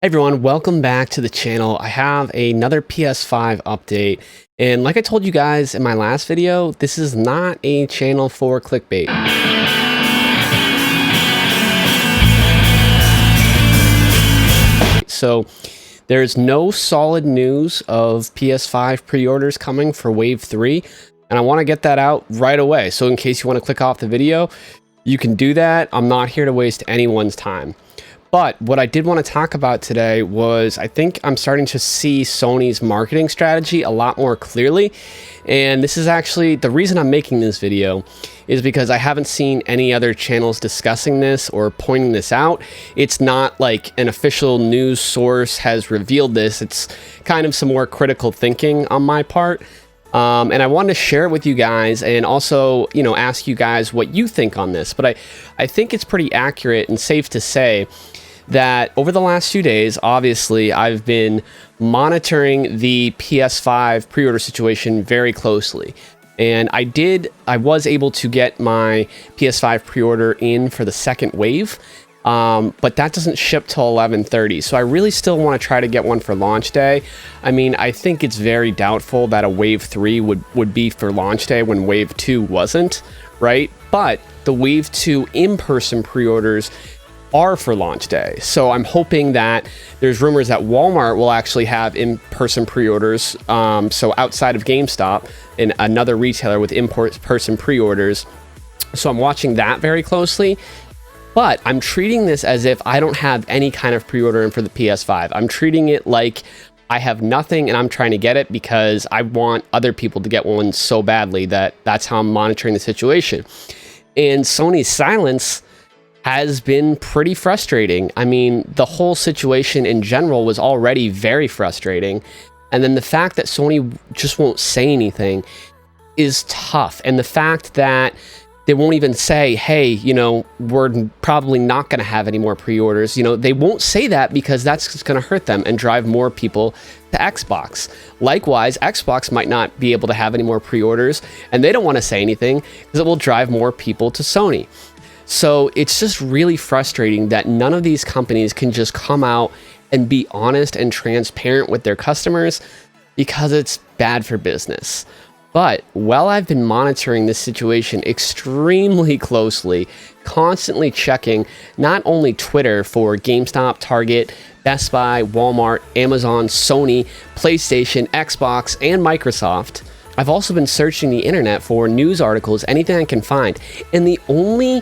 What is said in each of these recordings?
Hey everyone, welcome back to the channel. I have another PS5 update, and like I told you guys in my last video, this is not a channel for clickbait. So there's no solid news of PS5 pre-orders coming for Wave 3, and I want to get that out right away. So in case you want to click off the video, you can do that. I'm not here to waste anyone's time. But what I did want to talk about today was I think I'm starting to see Sony's marketing strategy a lot more clearly. And this is actually the reason I'm making this video is because I haven't seen any other channels discussing this or pointing this out. It's not like an official news source has revealed this. It's kind of some more critical thinking on my part. And I wanted to share it with you guys and also, ask you guys what you think on this. But I think it's pretty accurate and safe to say that over the last few days, obviously, I've been monitoring the PS5 pre-order situation very closely. And I was able to get my PS5 pre-order in for the second wave, but that doesn't ship till 11:30. So I really still want to try to get one for launch day. I mean, I think it's very doubtful that a Wave 3 would be for launch day when Wave 2 wasn't, right? But the Wave 2 in-person pre-orders are for launch day. So I'm hoping that there's rumors that Walmart will actually have in-person pre-orders. So outside of GameStop and another retailer with in-person pre-orders. So I'm watching that very closely. But I'm treating this as if I don't have any kind of pre-order in for the PS5. I'm treating it like I have nothing and I'm trying to get it because I want other people to get one so badly that's how I'm monitoring the situation. And Sony's silence has been pretty frustrating. I mean, the whole situation in general was already very frustrating. And then the fact that Sony just won't say anything is tough. And the fact that they won't even say, hey, we're probably not going to have any more pre-orders. They won't say that because that's just going to hurt them and drive more people to Xbox. Likewise, Xbox might not be able to have any more pre-orders, and they don't want to say anything because it will drive more people to Sony. So it's just really frustrating that none of these companies can just come out and be honest and transparent with their customers because it's bad for business. But while I've been monitoring this situation extremely closely, constantly checking not only Twitter for GameStop, Target, Best Buy, Walmart, Amazon, Sony, PlayStation, Xbox, and Microsoft, I've also been searching the internet for news articles, anything I can find. And the only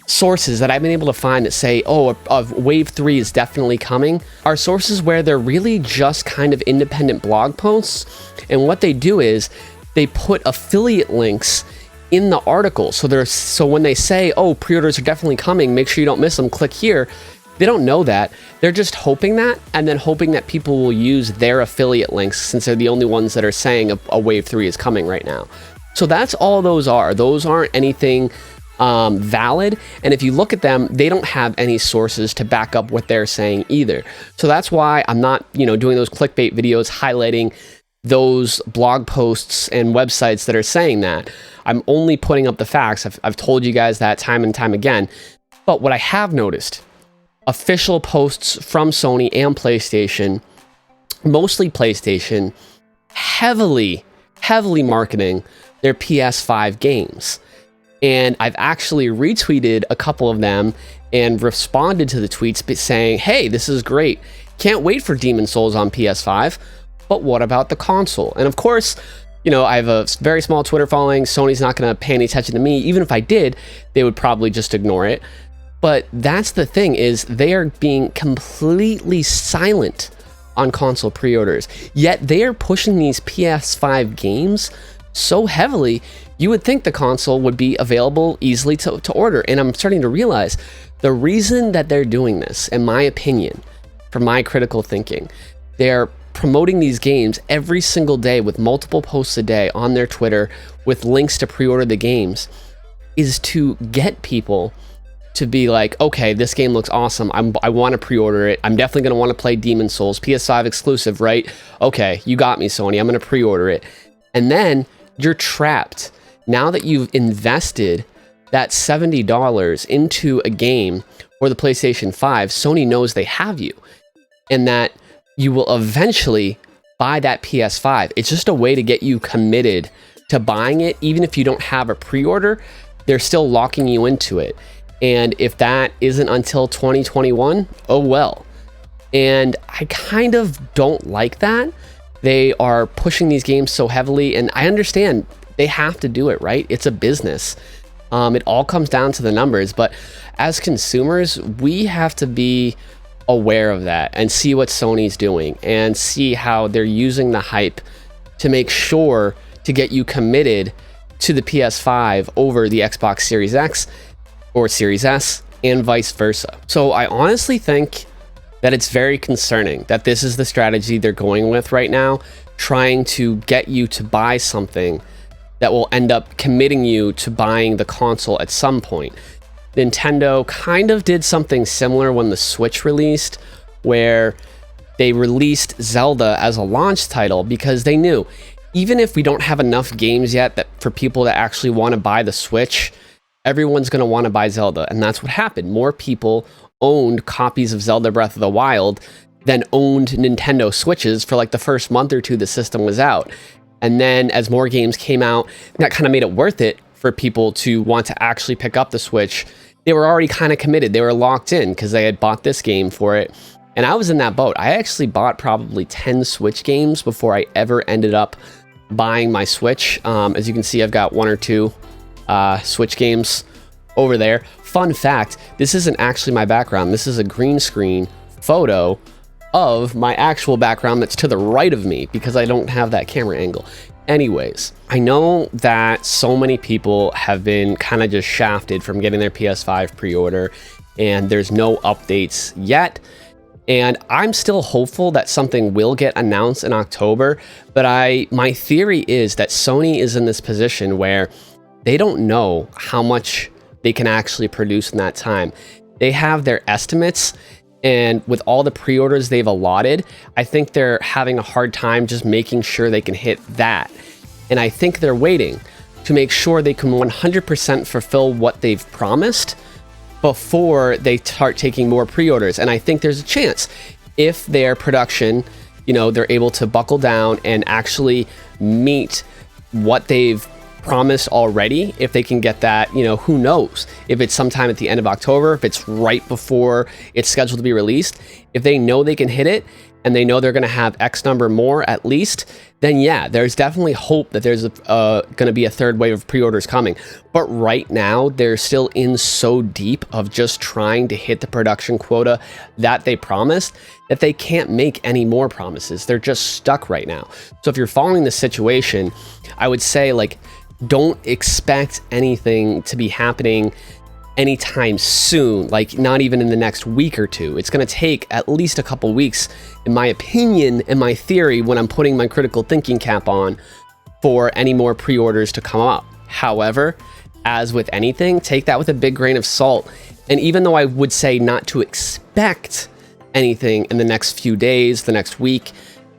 sources that I've been able to find that say, Wave 3 is definitely coming, are sources where they're really just kind of independent blog posts. And what they do is they put affiliate links in the article. So when they say, pre-orders are definitely coming, make sure you don't miss them, click here. They don't know that. They're just hoping that, and then hoping that people will use their affiliate links since they're the only ones that are saying a Wave 3 is coming right now. So that's all those are. Those aren't anything valid, and if you look at them, they don't have any sources to back up what they're saying either. So that's why I'm not doing those clickbait videos highlighting those blog posts and websites that are saying that. I'm only putting up the facts. I've told you guys that time and time again. But what I have noticed, official posts from Sony and PlayStation, mostly PlayStation, heavily marketing their PS5 games. And I've actually retweeted a couple of them and responded to the tweets saying, hey, this is great. Can't wait for Demon's Souls on PS5. But what about the console? And of course, I have a very small Twitter following. Sony's not going to pay any attention to me. Even if I did, they would probably just ignore it. But that's the thing, is they are being completely silent on console pre-orders. Yet they are pushing these PS5 games so heavily, you would think the console would be available easily to order. And I'm starting to realize the reason that they're doing this, in my opinion, from my critical thinking, they're promoting these games every single day with multiple posts a day on their Twitter with links to pre-order the games, is to get people to be like, okay, this game looks awesome. I want to pre-order it. I'm definitely going to want to play Demon's Souls, PS5 exclusive, right? Okay, you got me, Sony. I'm going to pre-order it. And then you're trapped. Now that you've invested that $70 into a game for the PlayStation 5, Sony knows they have you. and that you will eventually buy that PS5. It's just a way to get you committed to buying it. Even if you don't have a pre-order, they're still locking you into it. And if that isn't until 2021, oh well. And I kind of don't like that. They are pushing these games so heavily, and I understand they have to do it, right? It's a business. It all comes down to the numbers, but as consumers, we have to be aware of that and see what Sony's doing and see how they're using the hype to make sure to get you committed to the PS5 over the Xbox Series X or Series S and vice versa. So I honestly think that it's very concerning that this is the strategy they're going with right now, trying to get you to buy something that will end up committing you to buying the console at some point. Nintendo kind of did something similar when the Switch released, where they released Zelda as a launch title because they knew even if we don't have enough games yet that for people to actually want to buy the Switch, everyone's going to want to buy Zelda. And that's what happened. More people owned copies of Zelda Breath of the Wild than owned Nintendo Switches for like the first month or two the system was out. And then as more games came out, that kind of made it worth it for people to want to actually pick up the Switch. They were already kind of committed. They were locked in because they had bought this game for it. And I was in that boat. I actually bought probably 10 Switch games before I ever ended up buying my Switch. As you can see, I've got 1 or 2 Switch games over there. Fun fact, this isn't actually my background. This is a green screen photo of my actual background that's to the right of me because I don't have that camera angle. Anyways, I know that so many people have been kind of just shafted from getting their PS5 pre-order, and there's no updates yet. And I'm still hopeful that something will get announced in October, but my theory is that Sony is in this position where they don't know how much they can actually produce in that time. They have their estimates, and with all the pre-orders they've allotted, I think they're having a hard time just making sure they can hit that. And I think they're waiting to make sure they can 100% fulfill what they've promised before they start taking more pre-orders. And I think there's a chance if their production, they're able to buckle down and actually meet what they've promised already. If they can get that, who knows if it's sometime at the end of October, if it's right before it's scheduled to be released. If they know they can hit it and they know they're going to have X number more at least, then yeah, there's definitely hope that there's going to be a third wave of pre-orders coming. But right now they're still in so deep of just trying to hit the production quota that they promised that they can't make any more promises. They're just stuck right now. So if you're following the situation, I would say don't expect anything to be happening anytime soon, not even in the next week or two. It's going to take at least a couple weeks, in my opinion and my theory, when I'm putting my critical thinking cap on, for any more pre-orders to come up. However, as with anything, take that with a big grain of salt. And even though I would say not to expect anything in the next few days, the next week,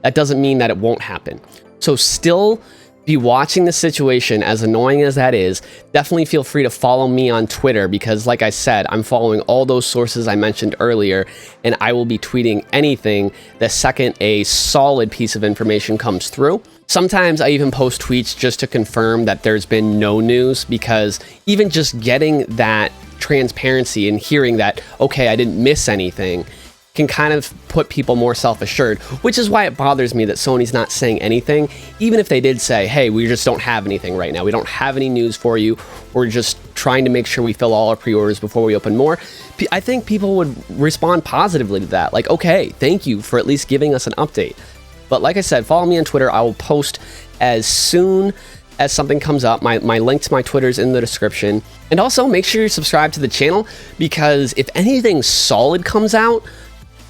that doesn't mean that it won't happen. So still be watching the situation, as annoying as that is. Definitely feel free to follow me on Twitter because, like I said, I'm following all those sources I mentioned earlier, and I will be tweeting anything the second a solid piece of information comes through. Sometimes I even post tweets just to confirm that there's been no news, because even just getting that transparency and hearing that, okay, I didn't miss anything, can kind of put people more self-assured, which is why it bothers me that Sony's not saying anything. Even if they did say, hey, we just don't have anything right now, we don't have any news for you, we're just trying to make sure we fill all our pre-orders before we open more, I think people would respond positively to that. Okay, thank you for at least giving us an update. But like I said, follow me on Twitter. I will post as soon as something comes up. My link to my Twitter is in the description. And also make sure you subscribe to the channel, because if anything solid comes out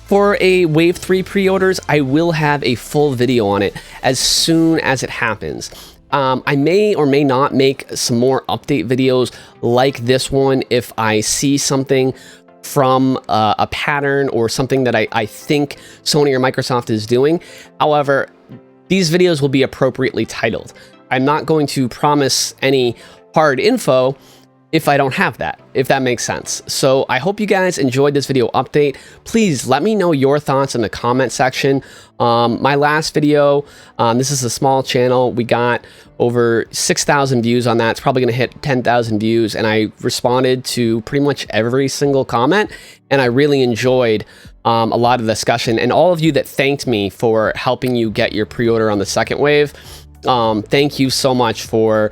for a Wave 3 pre-orders, I will have a full video on it as soon as it happens. I may or may not make some more update videos like this one if I see something from a pattern or something that I think Sony or Microsoft is doing. However, these videos will be appropriately titled. I'm not going to promise any hard info if I don't have that, if that makes sense. So I hope you guys enjoyed this video update. Please let me know your thoughts in the comment section. My last video, this is a small channel. We got over 6,000 views on that. It's probably gonna hit 10,000 views, and I responded to pretty much every single comment, and I really enjoyed a lot of discussion. And all of you that thanked me for helping you get your pre-order on the second wave, thank you so much for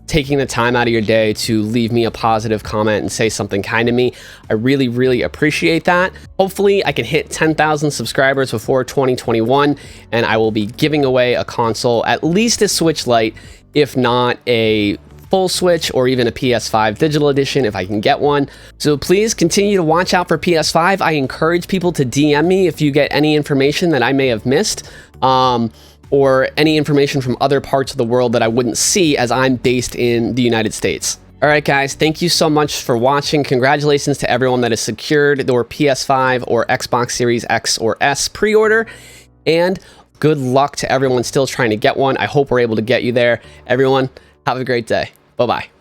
taking the time out of your day to leave me a positive comment and say something kind to me. I really, really appreciate that. Hopefully I can hit 10,000 subscribers before 2021, and I will be giving away a console, at least a Switch Lite, if not a full Switch or even a PS5 digital edition if I can get one. So please continue to watch out for PS5. I encourage people to DM me if you get any information that I may have missed. Or any information from other parts of the world that I wouldn't see, as I'm based in the United States. All right, guys, thank you so much for watching. Congratulations to everyone that has secured their PS5 or Xbox Series X or S pre-order, and good luck to everyone still trying to get one. I hope we're able to get you there. Everyone, have a great day. Bye-bye.